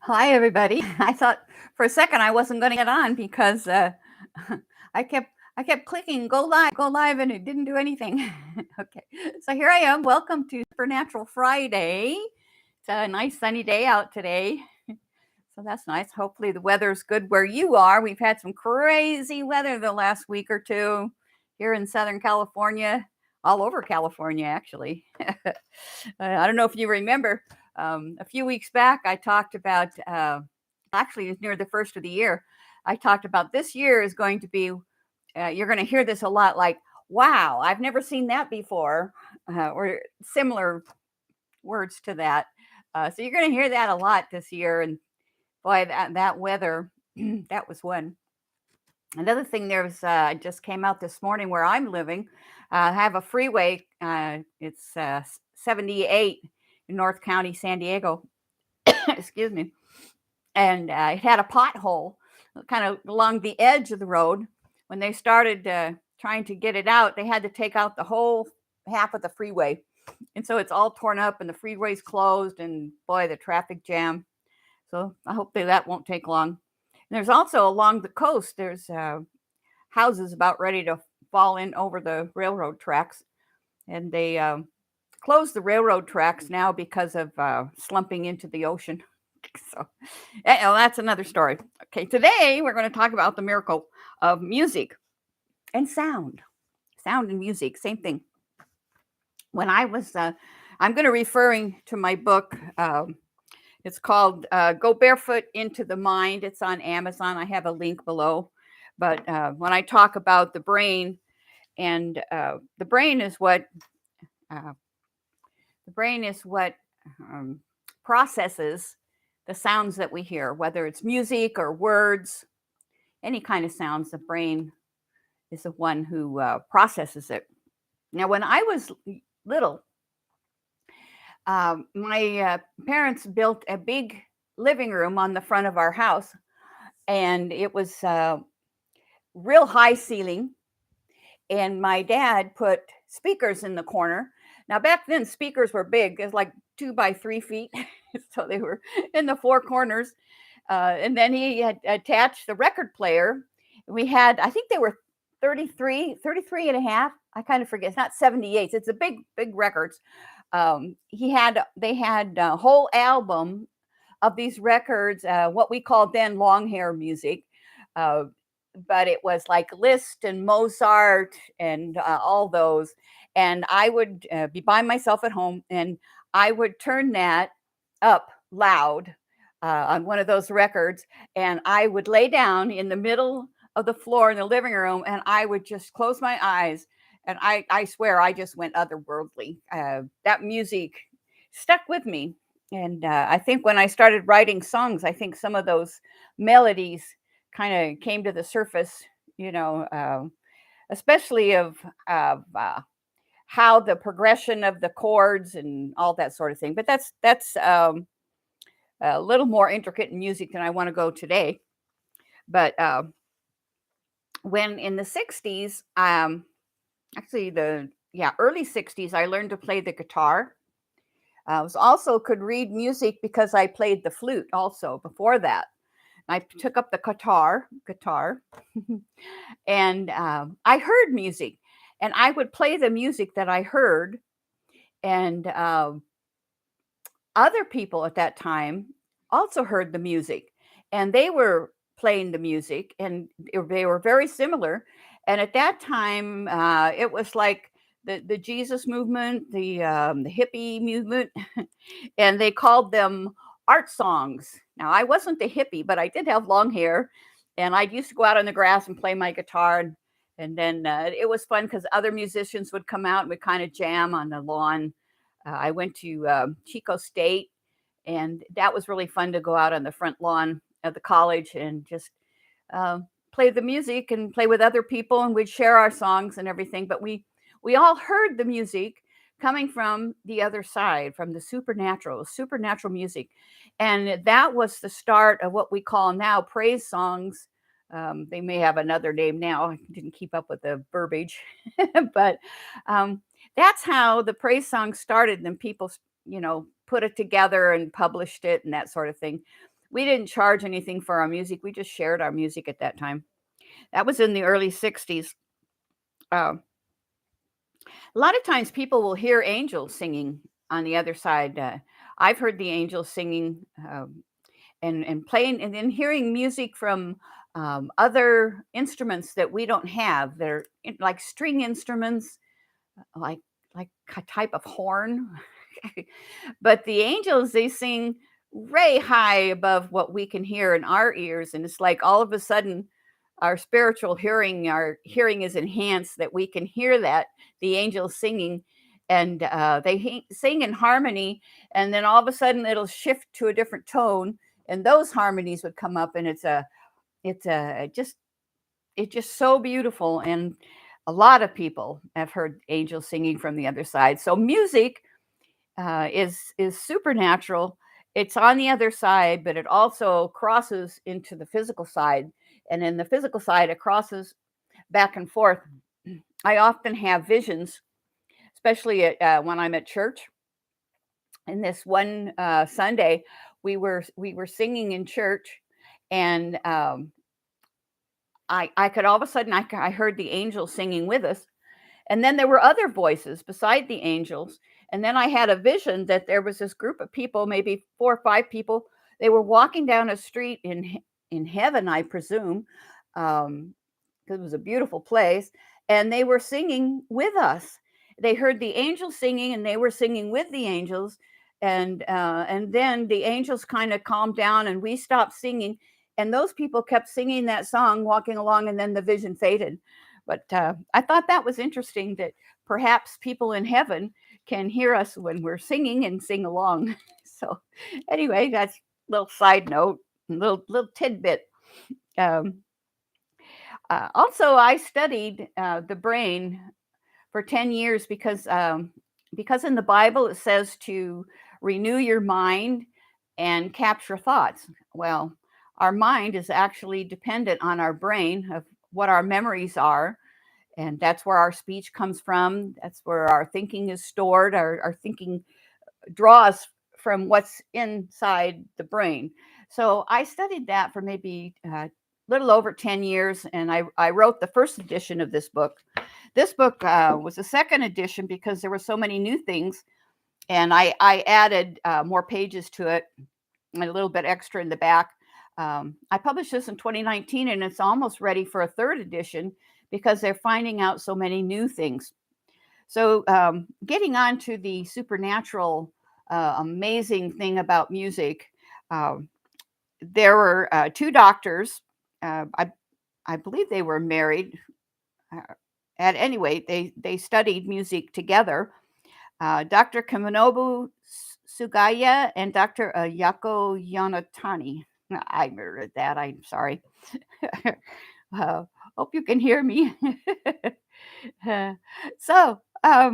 Hi, everybody. I thought for a second I wasn't going to get on because I kept I kept clicking go live, and it didn't do anything. Okay, so here I am. Welcome to Supernatural Friday. It's a nice sunny day out today, so that's nice. Hopefully the weather's good where you are. We've had some crazy weather the last week or two here in Southern California, all over California actually. I don't know if you remember, a few weeks back, I talked about, actually, it's near the first of the year. I talked about this year is going to be, you're going to hear this a lot like, wow, I've never seen that before, or similar words to that. So you're going to hear that a lot this year. And boy, that weather, that was one. Another thing, I just came out this morning where I'm living. I have a freeway. It's 78 in North County, San Diego. Excuse me. And it had a pothole kind of along the edge of the road. When they started trying to get it out, they had to take out the whole half of the freeway. And so it's all torn up and the freeway's closed. And boy, the traffic jam. So I hope that won't take long. And there's also along the coast, there's houses about ready to fall in over the railroad tracks. And they closed the railroad tracks now because of slumping into the ocean. So that's another story. Okay, today we're going to talk about the miracle of music and sound. Sound and music, same thing. When I was, I'm going to referring to my book. It's called Go Barefoot into the Mind. It's on Amazon. I have a link below. But when I talk about the brain, and the brain is what uh, the brain is what processes the sounds that we hear, whether it's music or words, any kind of sounds. The brain is the one who processes it. Now, when I was little, my parents built a big living room on the front of our house, and it was real high ceiling. And my dad put speakers in the corner. Now, back then, speakers were big. It was like 2 by 3 feet. So they were in the four corners. And then he had attached the record player. We had, I think they were 33 and a half. I kind of forget. It's not 78s. It's a big records. They had a whole album of these records, what we called then long hair music. Uh, but it was like Liszt and Mozart and all those. And I would be by myself at home, and I would turn that up loud on one of those records, and I would lay down in the middle of the floor in the living room, and I would just close my eyes. And I swear I just went otherworldly. That music stuck with me. And I think when I started writing songs, I think some of those melodies kind of came to the surface, you know, especially of how the progression of the chords and all that sort of thing. But that's a little more intricate in music than I want to go today. But when in the 60s, actually the early 60s, I learned to play the guitar. I was also could read music because I played the flute also before that. I took up the guitar, and I heard music, and I would play the music that I heard, and other people at that time also heard the music, and they were playing the music, and they were very similar. And at that time, it was like the Jesus movement, the hippie movement, and they called them art songs. Now, I wasn't the hippie, but I did have long hair, and I used to go out on the grass and play my guitar. And then it was fun because other musicians would come out and we kind of jam on the lawn. I went to Chico State, and that was really fun to go out on the front lawn of the college and just uh, play the music and play with other people, and we'd share our songs and everything. But we all heard the music coming from the other side, from the supernatural music. And that was the start of what we call now praise songs. They may have another name now. I didn't keep up with the verbiage, but um, that's how the praise song started. And then people, put it together and published it and that sort of thing. we didn't charge anything for our music. We just shared our music at that time. That was in the early 60s. Uh, a lot of times people will hear angels singing on the other side. I've heard the angels singing and playing and then hearing music from other instruments that we don't have. They're like string instruments, like like a type of horn. But the angels, they sing way high above what we can hear in our ears, and it's like all of a sudden our hearing is enhanced that we can hear that the angels singing, and sing in harmony, and then all of a sudden it'll shift to a different tone, and those harmonies would come up, and it's a just it's just so beautiful. And a lot of people have heard angels singing from the other side. So music is supernatural. It's on the other side, but it also crosses into the physical side, and in the physical side, it crosses back and forth. I often have visions, especially when I'm at church. And this one Sunday, we were singing in church, and I could all of a sudden I heard the angels singing with us, and then there were other voices beside the angels. And then I had a vision that there was this group of people, maybe 4 or 5 people. They were walking down a street in heaven, I presume, because it was a beautiful place, and they were singing with us. They heard the angels singing, and they were singing with the angels. And then the angels kind of calmed down, and we stopped singing. And those people kept singing that song, walking along, and then the vision faded. But I thought that was interesting that perhaps people in heaven can hear us when we're singing and sing along. So, anyway, that's a little side note, little tidbit. Um, Also, I studied the brain for 10 years because in the Bible it says to renew your mind and capture thoughts. Well, our mind is actually dependent on our brain of what our memories are, and that's where our speech comes from. That's where our thinking is stored. Our thinking draws from what's inside the brain. So I studied that for maybe a little over 10 years, and I wrote the first edition of this book. This book was the second edition because there were so many new things, and I added more pages to it and a little bit extra in the back. I published this in 2019, and it's almost ready for a third edition because they're finding out so many new things. So, getting on to the supernatural, amazing thing about music, um, there were 2 doctors. I believe they were married. Uh, at any rate, they studied music together. Dr. Kaminobu Sugaya and Dr. Yako Yanatani. I murdered that. I'm sorry. uh, Hope you can hear me. Uh, so, uh,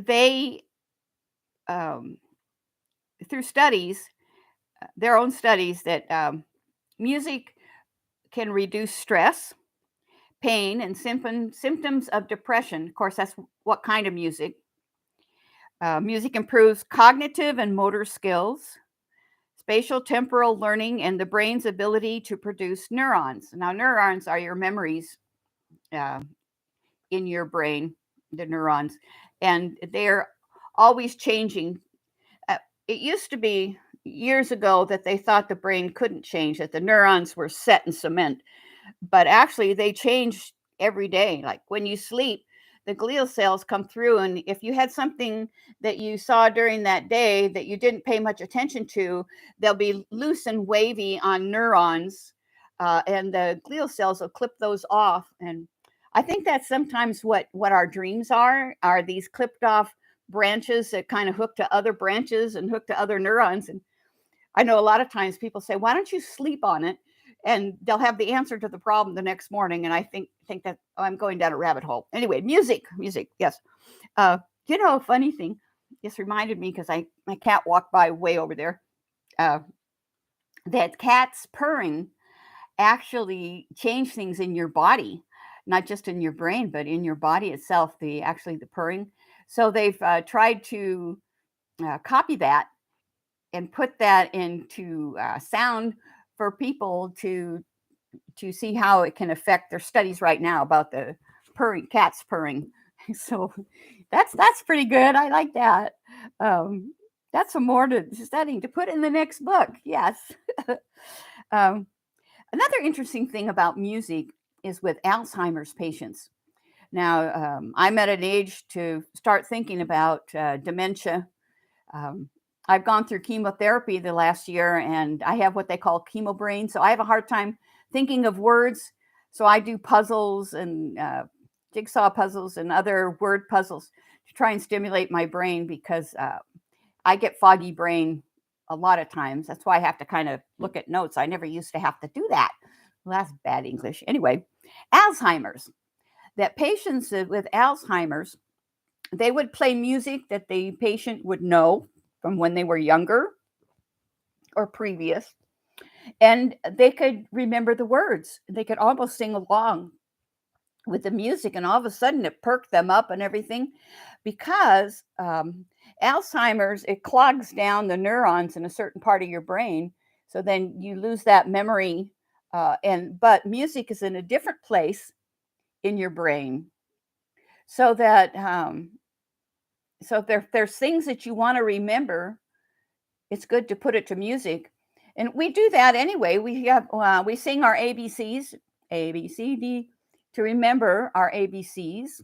they, um, through studies, their own studies, that music can reduce stress, pain, and symptoms of depression. Of course, that's what kind of music. Music improves cognitive and motor skills, spatial temporal learning, and the brain's ability to produce neurons. Now, neurons are your memories uh, in your brain, the neurons, and they're always changing. It used to be years ago that they thought the brain couldn't change, that the neurons were set in cement, but actually they change every day. Like when you sleep, the glial cells come through, and if you had something that you saw during that day that you didn't pay much attention to, they'll be loose and wavy on neurons, and the glial cells will clip those off. And I think that's sometimes what our dreams are these clipped off branches that kind of hook to other branches and hook to other neurons. And I know a lot of times people say, "Why don't you sleep on it?" And they'll have the answer to the problem the next morning. And I think that, oh, I'm going down a rabbit hole. Anyway, music, yes. A funny thing. This reminded me because I my cat walked by way over there. Uh, that cat's purring actually change things in your body, not just in your brain, but in your body itself. The purring. So they've tried to copy that and put that into sound for people to see how it can affect their studies right now about the purring cats purring. So that's pretty good. I like that. Um, that's some more to studying to put in the next book. Yes. um, Another interesting thing about music is with Alzheimer's patients. Now, I'm at an age to start thinking about dementia. Um, I've gone through chemotherapy the last year and I have what they call chemo brain. So I have a hard time thinking of words. So I do puzzles and jigsaw puzzles and other word puzzles to try and stimulate my brain because I get foggy brain a lot of times. That's why I have to kind of look at notes. I never used to have to do that. Well, that's bad English. Anyway, Alzheimer's. That patients with Alzheimer's, they would play music that the patient would know from when they were younger or previous, and they could remember the words. They could almost sing along with the music, and all of a sudden it perked them up and everything because Alzheimer's, it clogs down the neurons in a certain part of your brain. So then you lose that memory. But music is in a different place in your brain. So that so if there's things that you want to remember, it's good to put it to music. And we do that anyway. We sing our ABCs, A B C D, to remember our ABCs.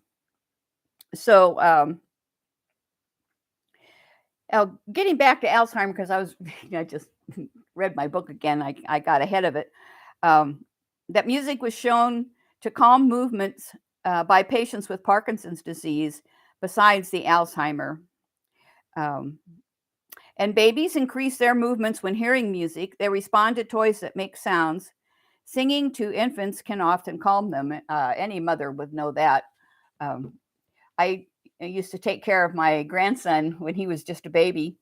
So getting back to Alzheimer's, because I just read my book again. I got ahead of it. That music was shown to calm movements by patients with Parkinson's disease, besides the Alzheimer. And babies increase their movements when hearing music. They respond to toys that make sounds. Singing to infants can often calm them. Any mother would know that. I used to take care of my grandson when he was just a baby,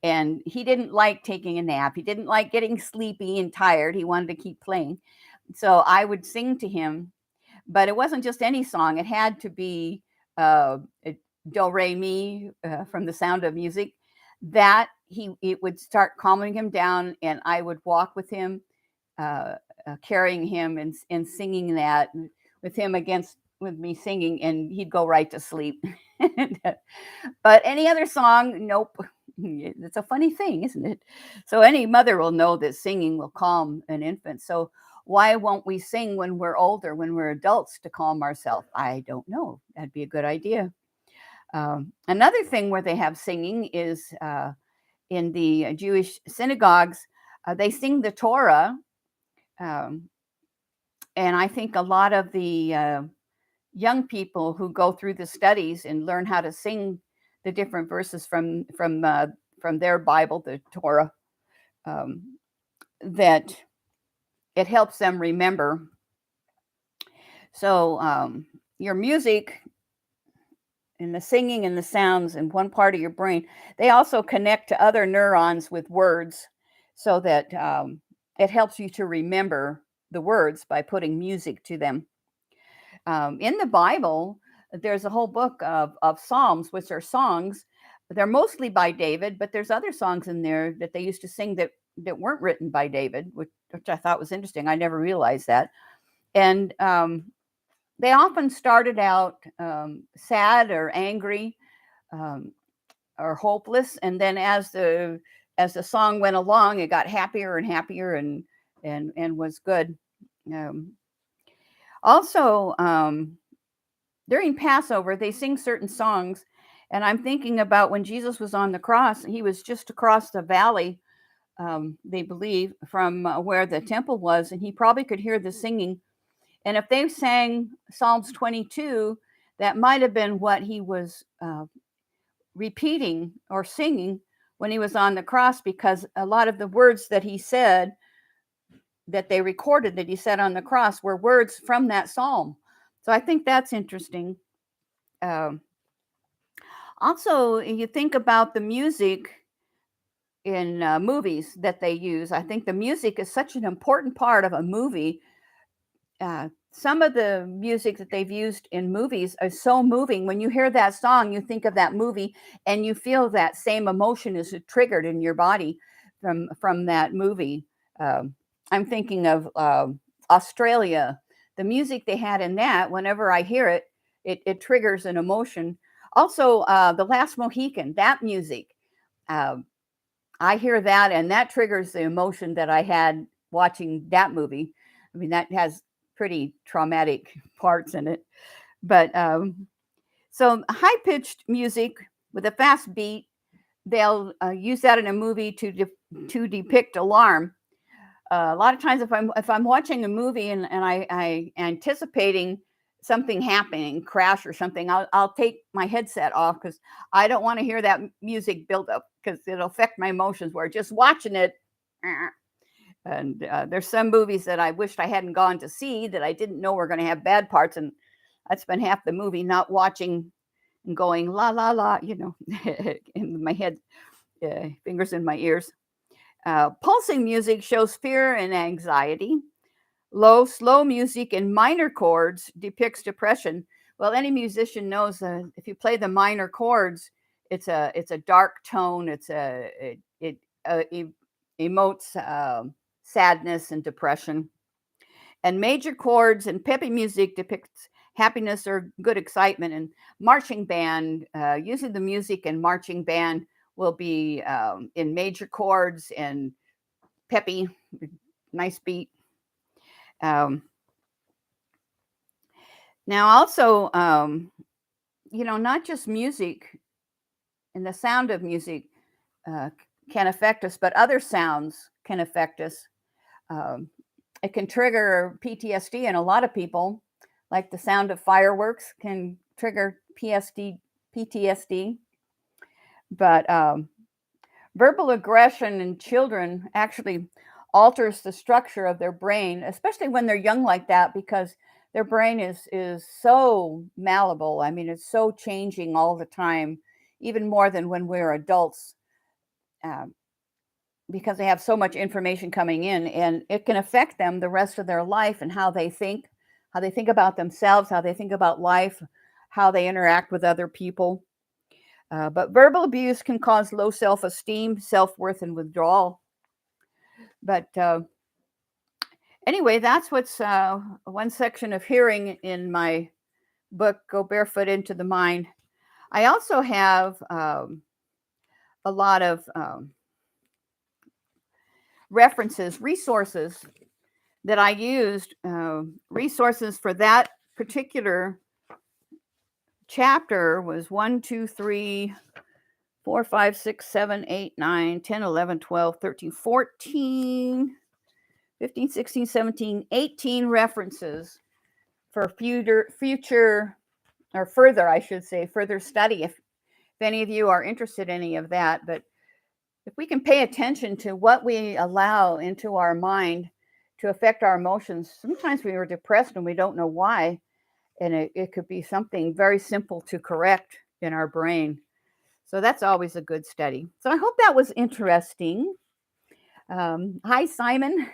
and he didn't like taking a nap. He didn't like getting sleepy and tired. He wanted to keep playing. So I would sing to him, but it wasn't just any song. It had to be Do Re Mi from The Sound of Music. That it would start calming him down, and I would walk with him, carrying him and singing that with him with me singing, and he'd go right to sleep. But any other song, nope. It's a funny thing, isn't it? So any mother will know that singing will calm an infant. So why won't we sing when we're older, when we're adults, to calm ourselves? I don't know. That'd be a good idea. Another thing where they have singing is in the Jewish synagogues. They sing the Torah, and I think a lot of the young people who go through the studies and learn how to sing the different verses from their Bible, the Torah, that it helps them remember. So your music and the singing and the sounds in one part of your brain, they also connect to other neurons with words, so that it helps you to remember the words by putting music to them. In the Bible, there's a whole book of Psalms, which are songs. They're mostly by David, but there's other songs in there that they used to sing that weren't written by David, which I thought was interesting. I never realized that. And they often started out sad or angry or hopeless, and then as the song went along, it got happier and happier and was good. Also, during Passover, they sing certain songs, and I'm thinking about when Jesus was on the cross. He was just across the valley, they believe, from where the temple was, and he probably could hear the singing. And if they sang Psalms 22, that might have been what he was repeating or singing when he was on the cross, because a lot of the words that he said, that they recorded that he said on the cross, were words from that psalm. So I think that's interesting. Also, you think about the music in movies that they use. I think the music is such an important part of a movie. some of the music that they've used in movies are so moving. When you hear that song, you think of that movie, and you feel that same emotion is triggered in your body from that movie. Um, I'm thinking of Australia. The music they had in that, whenever I hear it, it triggers an emotion. Also, The Last Mohican, that music. Um, I hear that, and that triggers the emotion that I had watching that movie. I mean, that has pretty traumatic parts in it. But so high pitched music with a fast beat, they'll use that in a movie to depict alarm. A lot of times, if I'm watching a movie and I anticipating something happening, crash or something, I'll take my headset off because I don't want to hear that music build up because it'll affect my emotions. Where just watching it, and there's some movies that I wished I hadn't gone to see that I didn't know were going to have bad parts, and I'd spend half the movie not watching and going la la la, in my head, fingers in my ears. Pulsing music shows fear and anxiety. Low, slow music in minor chords depicts depression. Well, any musician knows if you play the minor chords, it's a dark tone. It emotes sadness and depression. And major chords and peppy music depicts happiness or good excitement. And marching band, using the music and marching band will be in major chords and peppy, nice beat. Um, Now, also, not just music and the sound of music uh, can affect us, but other sounds can affect us. Um, it can trigger PTSD in a lot of people, like the sound of fireworks can trigger PTSD. But verbal aggression in children actually alters the structure of their brain, especially when they're young like that, because their brain is so malleable. I mean, it's so changing all the time, even more than when we're adults, um, because they have so much information coming in, and it can affect them the rest of their life and how they think about themselves, how they think about life, how they interact with other people. But verbal abuse can cause low self esteem, self worth, and withdrawal. But anyway, that's what's one section of hearing in my book, Go Barefoot into the Mind. I also have a lot of resources that I used, resources for that particular chapter was 1, 2, 3, 4, 5, 6, 7, 8, 9, 10, 11, 12, 13, 14, 15, 16, 17, 18 references for future or further, I should say, further study if any of you are interested in any of that. But if we can pay attention to what we allow into our mind to affect our emotions, sometimes we are depressed and we don't know why. And it could be something very simple to correct in our brain. So that's always a good study. So I hope that was interesting. Hi, Simon.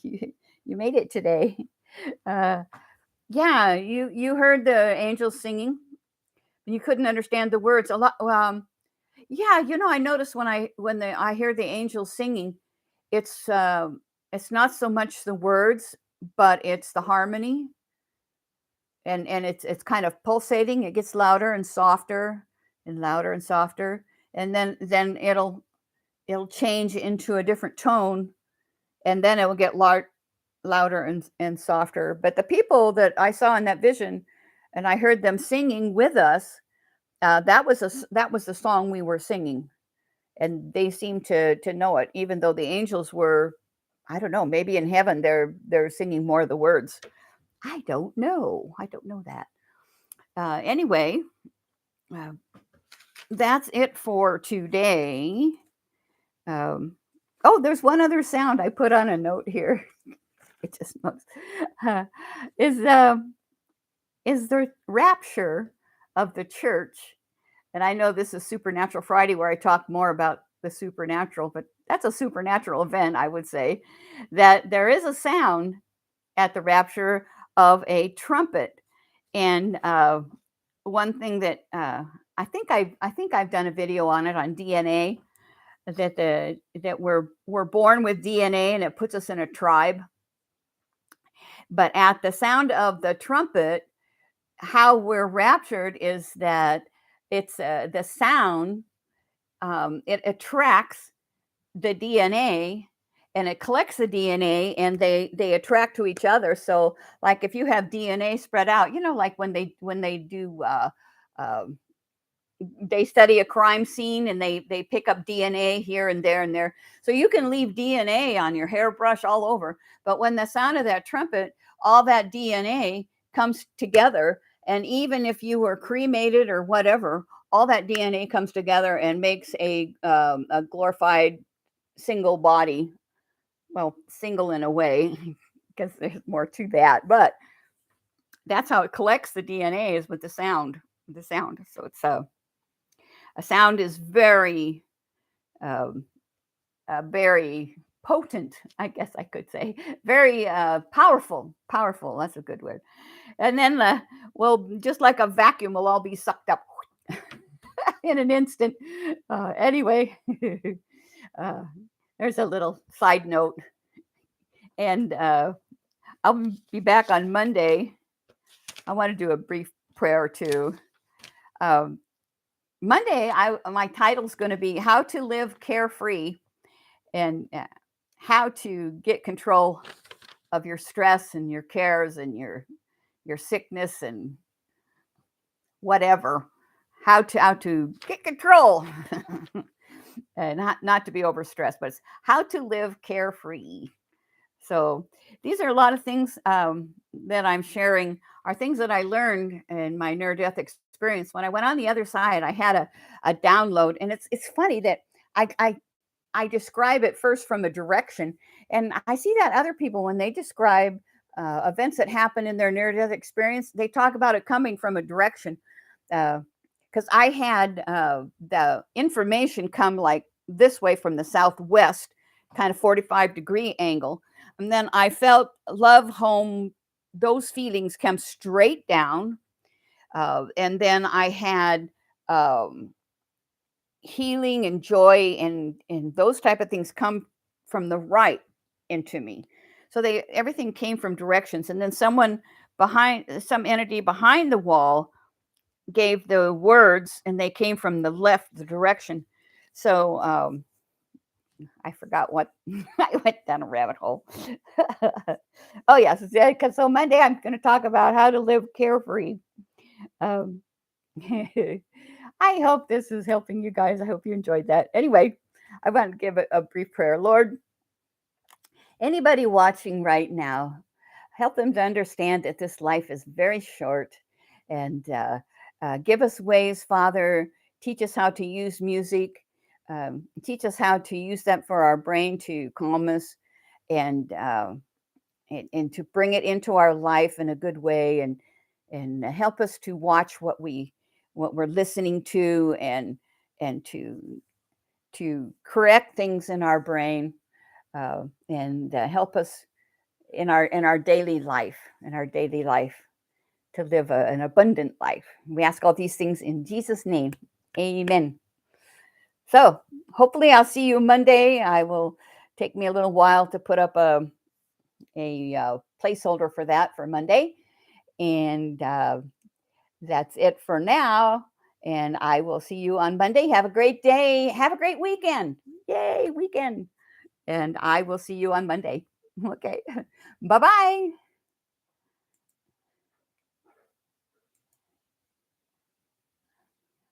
you made it today. Uh, yeah, you heard the angels singing. You couldn't understand the words a lot. Yeah, I notice I hear the angels singing, it's not so much the words, but it's the harmony, and it's kind of pulsating. It gets louder and softer and louder and softer, and then it'll change into a different tone, and then it will get louder and softer. But the people that I saw in that vision, and I heard them singing with us, that was the song we were singing, and they seemed to know it, even though the angels were, I don't know, maybe in heaven they're singing more of the words. I don't know that. Anyway, uh, that's it for today. Um, oh, there's one other sound I put on a note here. It just looks, uh, is is the rapture of the church. And I know this is Supernatural Friday where I talk more about the supernatural, but that's a supernatural event, I would say, that there is a sound at the rapture of a trumpet. And one thing that I think I've done a video on it on DNA, that we're born with DNA and it puts us in a tribe. But at the sound of the trumpet, how we're raptured is that it's the sound, it attracts the DNA, and it collects the DNA, and they attract to each other. So like if you have DNA spread out, like when they do um, they study a crime scene, and they pick up DNA here and there and there. So you can leave DNA on your hairbrush all over, but when the sound of that trumpet, all that DNA comes together. And even if you were cremated or whatever, all that DNA comes together and makes a glorified single body. Well, single in a way, because there's more to that, but that's how it collects the DNA, is with the sound. So it's a sound is um, very potent, I guess I could say, very powerful. That's a good word. And then well, just like a vacuum, will all be sucked up in an instant. Anyway, uh, there's a little side note, and I'll be back on Monday. I want to do a brief prayer too. Um, Monday, my title's going to be "How to Live Carefree," and how to get control of your stress and your cares and your sickness and whatever. How to get control, and not to be overstressed, but it's how to live carefree. So these are a lot of things that I'm sharing, are things that I learned in my near-death experience. When I went on the other side, I had a download, and it's funny that I describe it first from a direction, and I see that other people, when they describe events that happen in their near-death experience, they talk about it coming from a direction. Because I had the information come like this way from the southwest, kind of 45-degree angle, and then I felt love, home, those feelings come straight down, and then I had um, healing and joy, and those type of things come from the right into me. So they everything came from directions, and then some entity behind the wall gave the words, and they came from the left, the direction. So I forgot what I went down a rabbit hole. Oh yes, because so Monday I'm going to talk about how to live carefree. Um, I hope this is helping you guys. I hope you enjoyed that. Anyway, I want to give a brief prayer. Lord, anybody watching right now, help them to understand that this life is very short, and give us ways, Father. Teach us how to use music. Teach us how to use that for our brain to calm us, and and to bring it into our life in a good way, and help us to watch what we're listening to, and to correct things in our brain, and help us in our daily life, to live an abundant life. We ask all these things in Jesus' name. Amen. So hopefully I'll see you Monday. I will take me a little while to put up a placeholder for that for Monday. And that's it for now. And I will see you on Monday. Have a great day. Have a great weekend. Yay, weekend. And I will see you on Monday. Okay. Bye-bye.